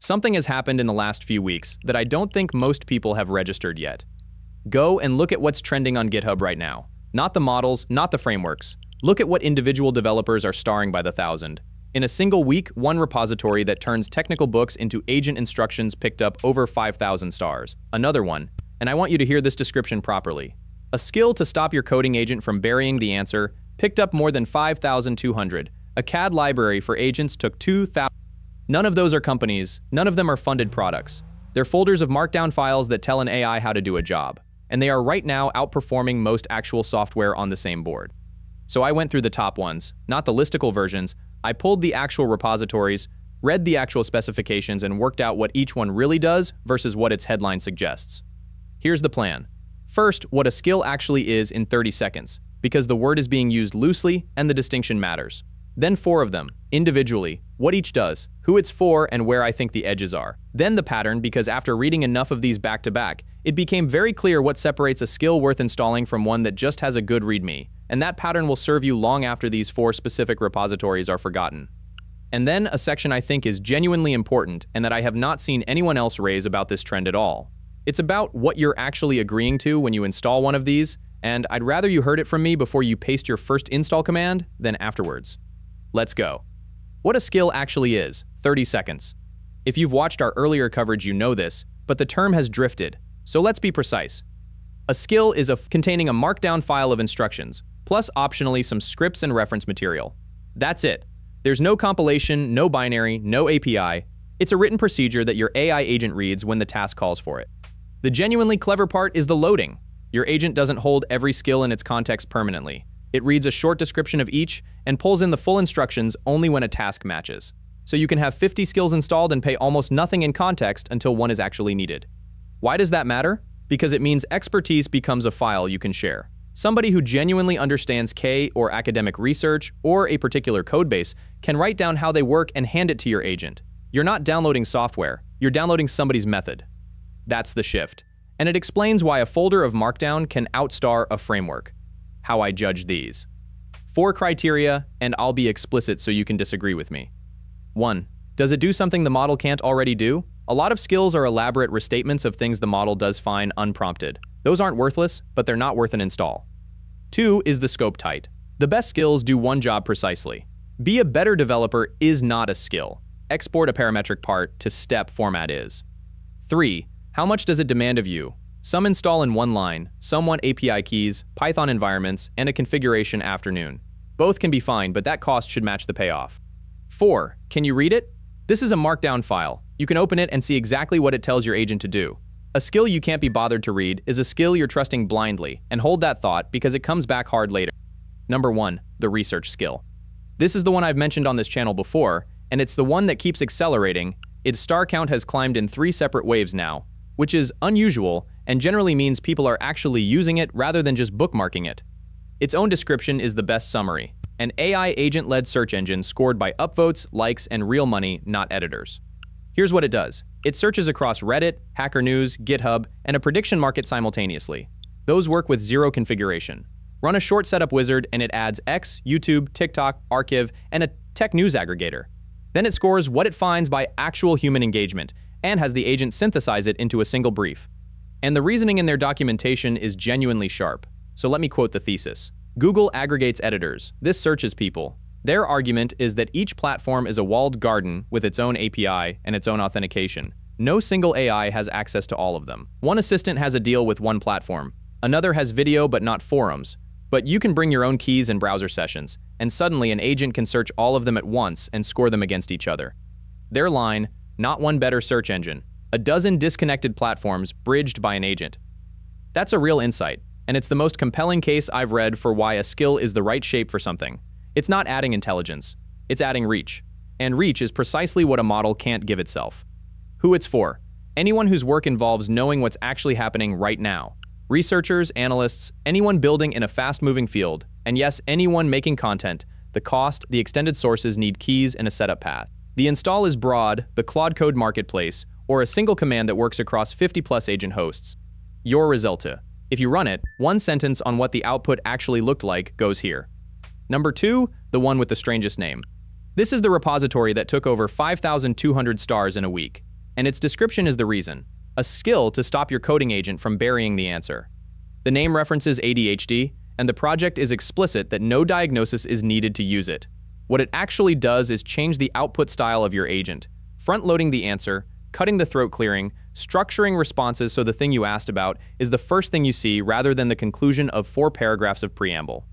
Something has happened in the last few weeks that I don't think most people have registered yet. Go and look at what's trending on GitHub right now. Not the models, not the frameworks. Look at what individual developers are starring by the thousand. In a single week, one repository that turns technical books into agent instructions picked up over 5,000 stars. Another one, and I want you to hear this description properly. A skill to stop your coding agent from burying the answer picked up more than 5,200. A CAD library for agents took 2,000. None of those are companies, none of them are funded products. They're folders of markdown files that tell an AI how to do a job. And they are right now outperforming most actual software on the same board. So I went through the top ones, not the listicle versions. I pulled the actual repositories, read the actual specifications, and worked out what each one really does versus what its headline suggests. Here's the plan. First, what a skill actually is in 30 seconds, because the word is being used loosely and the distinction matters. Then 4 of them, individually, what each does, who it's for, and where I think the edges are. Then the pattern, because after reading enough of these back to back, it became very clear what separates a skill worth installing from one that just has a good README, and that pattern will serve you long after these 4 specific repositories are forgotten. And then a section I think is genuinely important and that I have not seen anyone else raise about this trend at all. It's about what you're actually agreeing to when you install one of these, and I'd rather you heard it from me before you paste your first install command than afterwards. Let's go. What a skill actually is, 30 seconds. If you've watched our earlier coverage, you know this, but the term has drifted, so let's be precise. A skill is containing a markdown file of instructions, plus optionally some scripts and reference material. That's it. There's no compilation, no binary, no API. It's a written procedure that your AI agent reads when the task calls for it. The genuinely clever part is the loading. Your agent doesn't hold every skill in its context permanently. It reads a short description of each and pulls in the full instructions only when a task matches. So you can have 50 skills installed and pay almost nothing in context until one is actually needed. Why does that matter? Because it means expertise becomes a file you can share. Somebody who genuinely understands K or academic research or a particular codebase can write down how they work and hand it to your agent. You're not downloading software, you're downloading somebody's method. That's the shift. And it explains why a folder of Markdown can outstar a framework. How I judge these. 4 criteria, and I'll be explicit so you can disagree with me. 1. Does it do something the model can't already do? A lot of skills are elaborate restatements of things the model does fine unprompted. Those aren't worthless, but they're not worth an install. 2. Is the scope tight? The best skills do one job precisely. Be a better developer is not a skill. Export a parametric part to step format is. 3. How much does it demand of you? Some install in one line, some want API keys, Python environments, and a configuration afternoon. Both can be fine, but that cost should match the payoff. 4. Can you read it? This is a markdown file. You can open it and see exactly what it tells your agent to do. A skill you can't be bothered to read is a skill you're trusting blindly, and hold that thought because it comes back hard later. Number 1, the research skill. This is the one I've mentioned on this channel before, and it's the one that keeps accelerating. Its star count has climbed in 3 separate waves now, which is unusual and generally means people are actually using it rather than just bookmarking it. Its own description is the best summary: an AI agent-led search engine scored by upvotes, likes, and real money, not editors. Here's what it does. It searches across Reddit, Hacker News, GitHub, and a prediction market simultaneously. Those work with 0 configuration. Run a short setup wizard and it adds X, YouTube, TikTok, Archive, and a tech news aggregator. Then it scores what it finds by actual human engagement and has the agent synthesize it into a single brief. And the reasoning in their documentation is genuinely sharp. So let me quote the thesis. Google aggregates editors. This searches people. Their argument is that each platform is a walled garden with its own API and its own authentication. No single AI has access to all of them. One assistant has a deal with one platform. Another has video but not forums. But you can bring your own keys and browser sessions, and suddenly an agent can search all of them at once and score them against each other. Their line, not one better search engine. A dozen disconnected platforms bridged by an agent. That's a real insight, and it's the most compelling case I've read for why a skill is the right shape for something. It's not adding intelligence, it's adding reach. And reach is precisely what a model can't give itself. Who it's for? Anyone whose work involves knowing what's actually happening right now. Researchers, analysts, anyone building in a fast-moving field, and yes, anyone making content. The cost, the extended sources need keys and a setup path. The install is broad, the Claude code marketplace, or a single command that works across 50+ agent hosts. Your resulta. If you run it, one sentence on what the output actually looked like goes here. Number 2, the one with the strangest name. This is the repository that took over 5,200 stars in a week. And its description is the reason. A skill to stop your coding agent from burying the answer. The name references ADHD, and the project is explicit that no diagnosis is needed to use it. What it actually does is change the output style of your agent, front-loading the answer, cutting the throat clearing, structuring responses so the thing you asked about is the first thing you see rather than the conclusion of 4 paragraphs of preamble.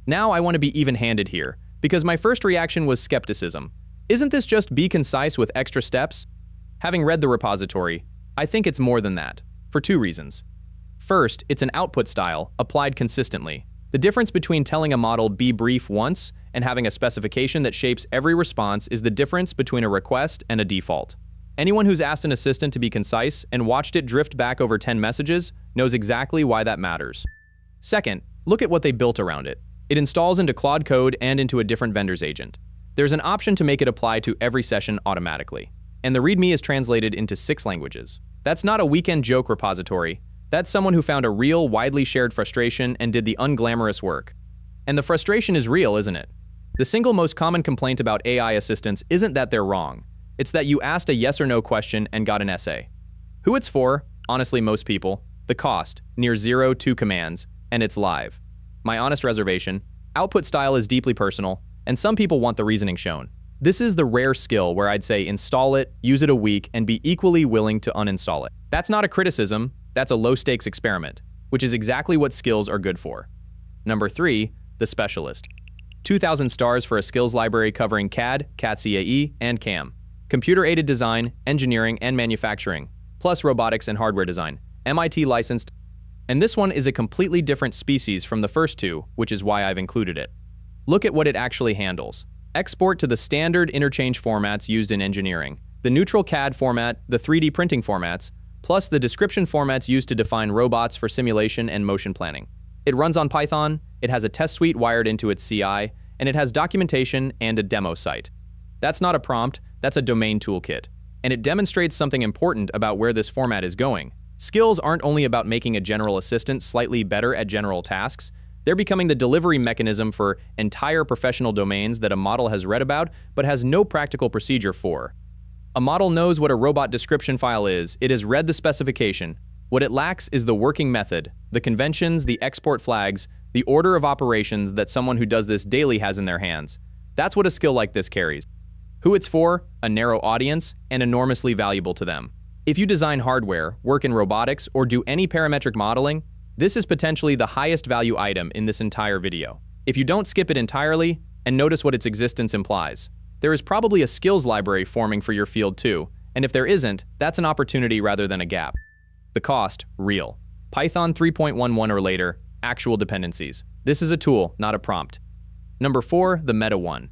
Now I want to be even-handed here, because my first reaction was skepticism. Isn't this just be concise with extra steps? Having read the repository, I think it's more than that, for 2 reasons. First, it's an output style, applied consistently. The difference between telling a model be brief once and having a specification that shapes every response is the difference between a request and a default. Anyone who's asked an assistant to be concise and watched it drift back over 10 messages knows exactly why that matters. Second, look at what they built around it. It installs into Claude code and into a different vendor's agent. There's an option to make it apply to every session automatically. And the README is translated into 6 languages. That's not a weekend joke repository. That's someone who found a real, widely shared frustration and did the unglamorous work. And the frustration is real, isn't it? The single most common complaint about AI assistants isn't that they're wrong. It's that you asked a yes or no question and got an essay. Who it's for? Honestly, most people. The cost, near 0 2 commands, and it's live. My honest reservation, output style is deeply personal, and some people want the reasoning shown. This is the rare skill where I'd say install it, use it a week, and be equally willing to uninstall it. That's not a criticism, that's a low-stakes experiment, which is exactly what skills are good for. Number 3, the specialist. 2,000 stars for a skills library covering CAD, CAD-CAE, and CAM. Computer-aided design, engineering, and manufacturing, plus robotics and hardware design, MIT licensed. And this one is a completely different species from the first 2, which is why I've included it. Look at what it actually handles. Export to the standard interchange formats used in engineering, the neutral CAD format, the 3D printing formats, plus the description formats used to define robots for simulation and motion planning. It runs on Python, it has a test suite wired into its CI, and it has documentation and a demo site. That's not a prompt, that's a domain toolkit. And it demonstrates something important about where this format is going. Skills aren't only about making a general assistant slightly better at general tasks, they're becoming the delivery mechanism for entire professional domains that a model has read about but has no practical procedure for. A model knows what a robot description file is, it has read the specification. What it lacks is the working method, the conventions, the export flags, the order of operations that someone who does this daily has in their hands. That's what a skill like this carries. Who it's for? A narrow audience, and enormously valuable to them. If you design hardware, work in robotics, or do any parametric modeling, this is potentially the highest value item in this entire video. If you don't skip it entirely, and notice what its existence implies, there is probably a skills library forming for your field too, and if there isn't, that's an opportunity rather than a gap. The cost, real. Python 3.11 or later, actual dependencies. This is a tool, not a prompt. Number 4, the meta one.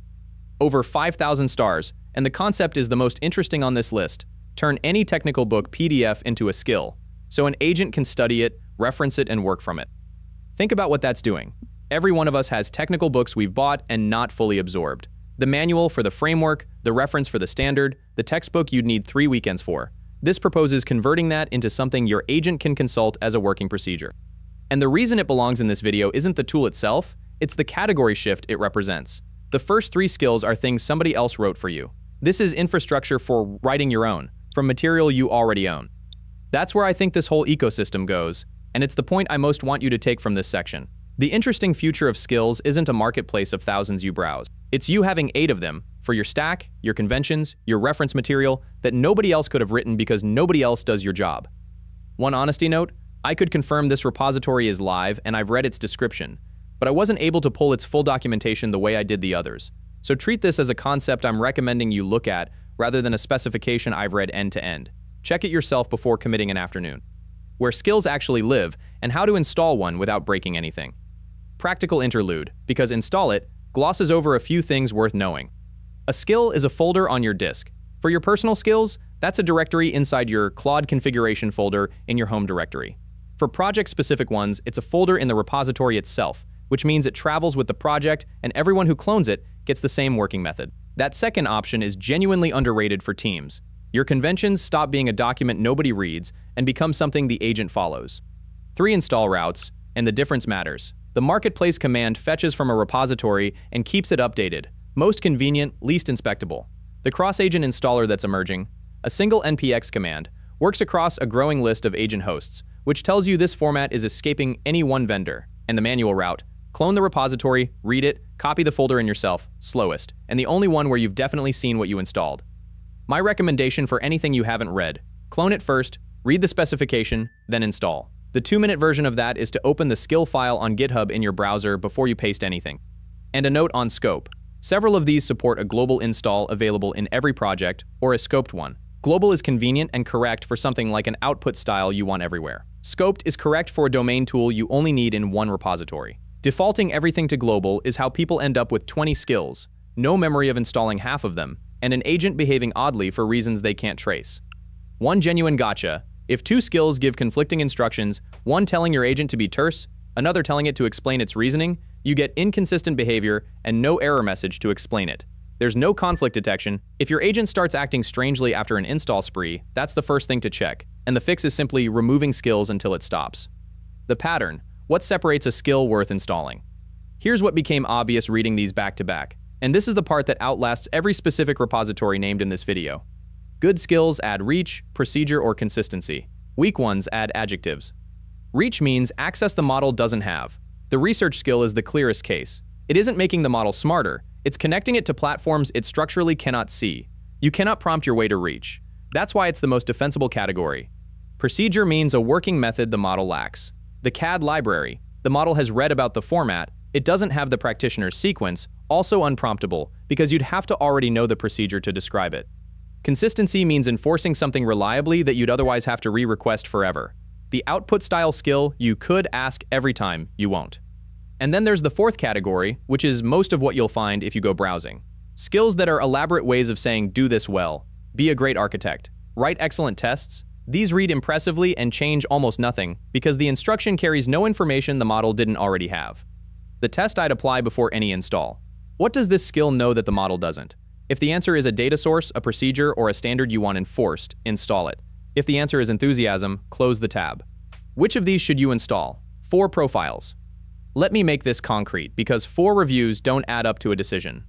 Over 5,000 stars, and the concept is the most interesting on this list. Turn any technical book PDF into a skill, so an agent can study it, reference it, and work from it. Think about what that's doing. Every one of us has technical books we've bought and not fully absorbed. The manual for the framework, the reference for the standard, the textbook you'd need 3 weekends for. This proposes converting that into something your agent can consult as a working procedure. And the reason it belongs in this video isn't the tool itself, it's the category shift it represents. The first 3 skills are things somebody else wrote for you. This is infrastructure for writing your own, from material you already own. That's where I think this whole ecosystem goes, and it's the point I most want you to take from this section. The interesting future of skills isn't a marketplace of thousands you browse. It's you having 8 of them for your stack, your conventions, your reference material that nobody else could have written because nobody else does your job. One honesty note, I could confirm this repository is live and I've read its description, but I wasn't able to pull its full documentation the way I did the others. So treat this as a concept I'm recommending you look at rather than a specification I've read end to end. Check it yourself before committing an afternoon. Where skills actually live and how to install one without breaking anything. Practical interlude, because install it glosses over a few things worth knowing. A skill is a folder on your disk. For your personal skills, that's a directory inside your Claude configuration folder in your home directory. For project-specific ones, it's a folder in the repository itself, which means it travels with the project and everyone who clones it gets the same working method. That second option is genuinely underrated for teams. Your conventions stop being a document nobody reads and become something the agent follows. 3 install routes, and the difference matters. The marketplace command fetches from a repository and keeps it updated. Most convenient, least inspectable. The cross-agent installer that's emerging. A single npx command works across a growing list of agent hosts, which tells you this format is escaping any one vendor. And the manual route: clone the repository, read it, copy the folder in yourself, slowest, and the only one where you've definitely seen what you installed. My recommendation for anything you haven't read: clone it first, read the specification, then install. The 2-minute version of that is to open the skill file on GitHub in your browser before you paste anything. And a note on scope: several of these support a global install available in every project, or a scoped one. Global is convenient and correct for something like an output style you want everywhere. Scoped is correct for a domain tool you only need in one repository. Defaulting everything to global is how people end up with 20 skills, no memory of installing half of them, and an agent behaving oddly for reasons they can't trace. One genuine gotcha: if 2 skills give conflicting instructions, one telling your agent to be terse, another telling it to explain its reasoning, you get inconsistent behavior and no error message to explain it. There's no conflict detection. If your agent starts acting strangely after an install spree, that's the first thing to check, and the fix is simply removing skills until it stops. The pattern: what separates a skill worth installing? Here's what became obvious reading these back to back, and this is the part that outlasts every specific repository named in this video. Good skills add reach, procedure, or consistency. Weak ones add adjectives. Reach means access the model doesn't have. The research skill is the clearest case. It isn't making the model smarter, it's connecting it to platforms it structurally cannot see. You cannot prompt your way to reach. That's why it's the most defensible category. Procedure means a working method the model lacks. The CAD library: the model has read about the format, it doesn't have the practitioner's sequence, also unpromptable, because you'd have to already know the procedure to describe it. Consistency means enforcing something reliably that you'd otherwise have to re-request forever. The output style skill you could ask every time, you won't. And then there's the 4th category, which is most of what you'll find if you go browsing. Skills that are elaborate ways of saying do this well, be a great architect, write excellent tests. These read impressively and change almost nothing because the instruction carries no information the model didn't already have. The test I'd apply before any install: what does this skill know that the model doesn't? If the answer is a data source, a procedure, or a standard you want enforced, install it. If the answer is enthusiasm, close the tab. Which of these should you install? 4 profiles. Let me make this concrete, because 4 reviews don't add up to a decision.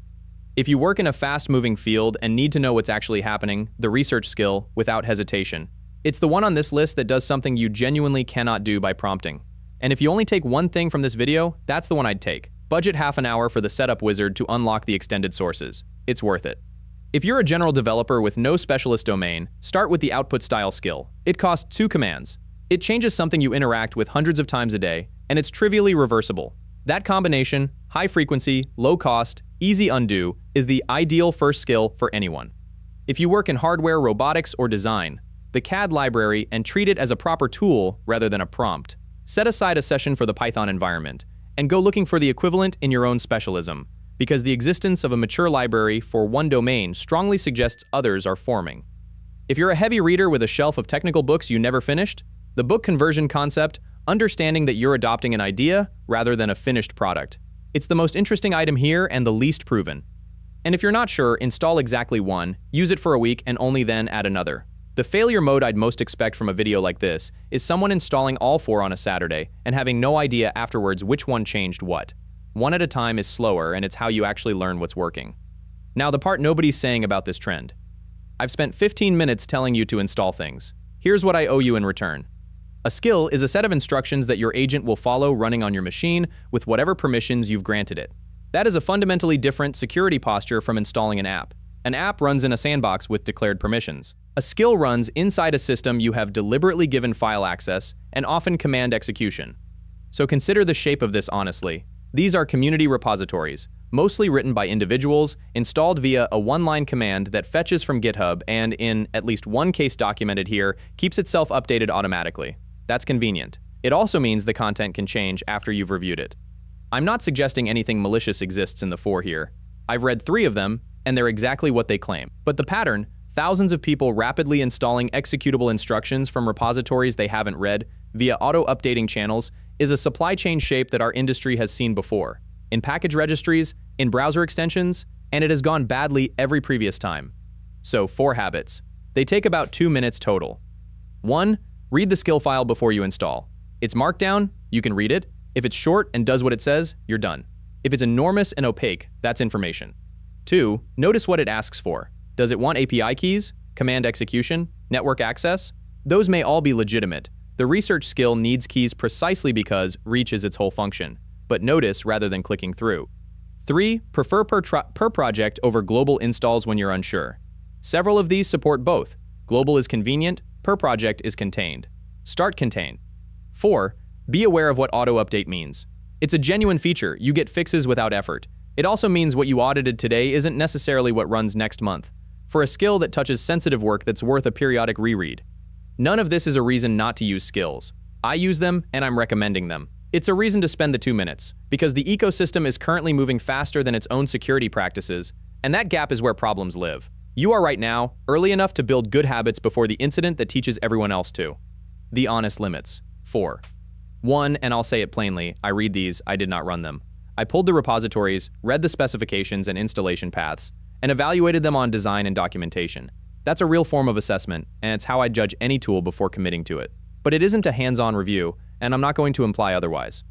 If you work in a fast-moving field and need to know what's actually happening, the research skill, without hesitation. It's the one on this list that does something you genuinely cannot do by prompting. And if you only take one thing from this video, that's the one I'd take. Budget half an hour for the setup wizard to unlock the extended sources. It's worth it. If you're a general developer with no specialist domain, start with the output style skill. It costs 2 commands. It changes something you interact with hundreds of times a day, and it's trivially reversible. That combination, high frequency, low cost, easy undo, is the ideal first skill for anyone. If you work in hardware, robotics, or design, the CAD library and treat it as a proper tool rather than a prompt. Set aside a session for the Python environment, and go looking for the equivalent in your own specialism, because the existence of a mature library for one domain strongly suggests others are forming. If you're a heavy reader with a shelf of technical books you never finished, the book conversion concept, understanding that you're adopting an idea rather than a finished product. It's the most interesting item here and the least proven. And if you're not sure, install exactly one, use it for a week, and only then add another. The failure mode I'd most expect from a video like this is someone installing all 4 on a Saturday and having no idea afterwards which one changed what. One at a time is slower, and it's how you actually learn what's working. Now, the part nobody's saying about this trend. I've spent 15 minutes telling you to install things. Here's what I owe you in return. A skill is a set of instructions that your agent will follow running on your machine with whatever permissions you've granted it. That is a fundamentally different security posture from installing an app. An app runs in a sandbox with declared permissions. A skill runs inside a system you have deliberately given file access and often command execution. So consider the shape of this honestly. These are community repositories, mostly written by individuals, installed via a one-line command that fetches from GitHub and, in at least one case documented here, keeps itself updated automatically. That's convenient. It also means the content can change after you've reviewed it. I'm not suggesting anything malicious exists in the 4 here. I've read 3 of them, and they're exactly what they claim. But the pattern, thousands of people rapidly installing executable instructions from repositories they haven't read via auto-updating channels, is a supply chain shape that our industry has seen before, in package registries, in browser extensions, and it has gone badly every previous time. So 4 habits. They take about 2 minutes total. 1. Read the skill file before you install. It's markdown, you can read it. If it's short and does what it says, you're done. If it's enormous and opaque, that's information. 2. Notice what it asks for. Does it want API keys? command execution, network access. Those may all be legitimate. The research skill needs keys precisely because reach is its whole function, but notice rather than clicking through. 3. Prefer per project over global installs when you're unsure. Several of these support both. Global is convenient, per project is contained. Start contained. 4. Be aware of what auto-update means. It's a genuine feature. You get fixes without effort. It also means what you audited today isn't necessarily what runs next month, for a skill that touches sensitive work that's worth a periodic reread. None of this is a reason not to use skills. I use them, and I'm recommending them. It's a reason to spend the 2 minutes, because the ecosystem is currently moving faster than its own security practices, and that gap is where problems live. You are right now early enough to build good habits before the incident that teaches everyone else to. The honest limits. 4. 1, and I'll say it plainly, I read these, I did not run them. I pulled the repositories, read the specifications and installation paths, and evaluated them on design and documentation. That's a real form of assessment, and it's how I judge any tool before committing to it. But it isn't a hands-on review, and I'm not going to imply otherwise.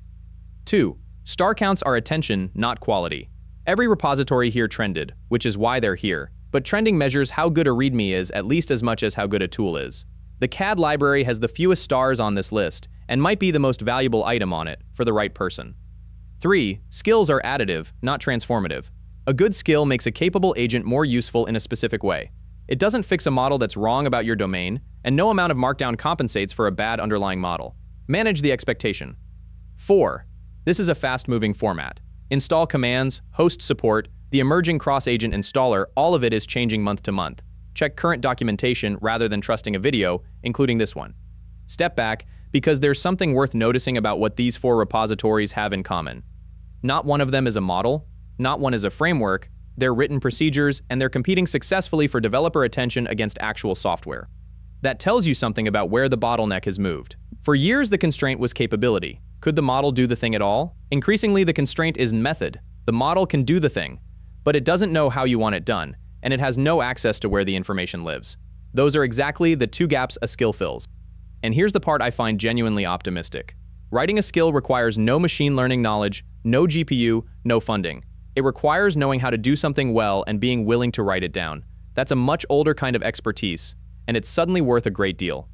2. Star counts are attention, not quality. Every repository here trended, which is why they're here, but trending measures how good a README is at least as much as how good a tool is. The CAD library has the fewest stars on this list, and might be the most valuable item on it, for the right person. 3. Skills are additive, not transformative. A good skill makes a capable agent more useful in a specific way. It doesn't fix a model that's wrong about your domain, and no amount of markdown compensates for a bad underlying model. Manage the expectation. 4. This is a fast-moving format. Install commands, host support, the emerging cross-agent installer, all of it is changing month to month. Check current documentation rather than trusting a video, including this one. Step back, because there's something worth noticing about what these 4 repositories have in common. Not one of them is a model, not one is a framework, they're written procedures, and they're competing successfully for developer attention against actual software. That tells you something about where the bottleneck has moved. For years, the constraint was capability. Could the model do the thing at all? Increasingly, the constraint is method. The model can do the thing, but it doesn't know how you want it done, and it has no access to where the information lives. Those are exactly the 2 gaps a skill fills. And here's the part I find genuinely optimistic. Writing a skill requires no machine learning knowledge, no GPU, no funding. It requires knowing how to do something well and being willing to write it down. That's a much older kind of expertise, and it's suddenly worth a great deal.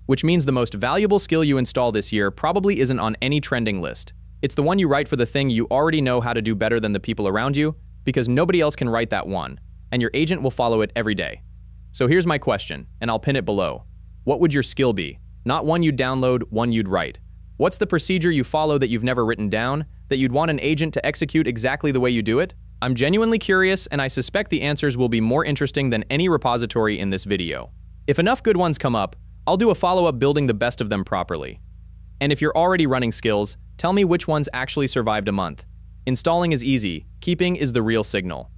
Which means the most valuable skill you install this year probably isn't on any trending list. It's the one you write for the thing you already know how to do better than the people around you, because nobody else can write that one, and your agent will follow it every day. So here's my question, and I'll pin it below. What would your skill be? Not one you'd download, one you'd write. What's the procedure you follow that you've never written down, that you'd want an agent to execute exactly the way you do it? I'm genuinely curious, and I suspect the answers will be more interesting than any repository in this video. If enough good ones come up, I'll do a follow-up building the best of them properly. And if you're already running skills, tell me which ones actually survived a month. Installing is easy, keeping is the real signal.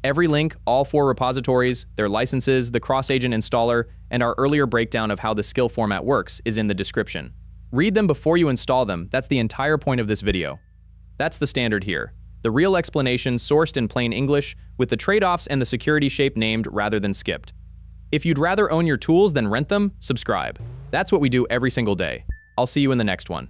Every link, all 4 repositories, their licenses, the cross-agent installer, and our earlier breakdown of how the skill format works is in the description. Read them before you install them. That's the entire point of this video. That's the standard here. The real explanation sourced in plain English, with the trade-offs and the security shape named rather than skipped. If you'd rather own your tools than rent them, subscribe. That's what we do every single day. I'll see you in the next one.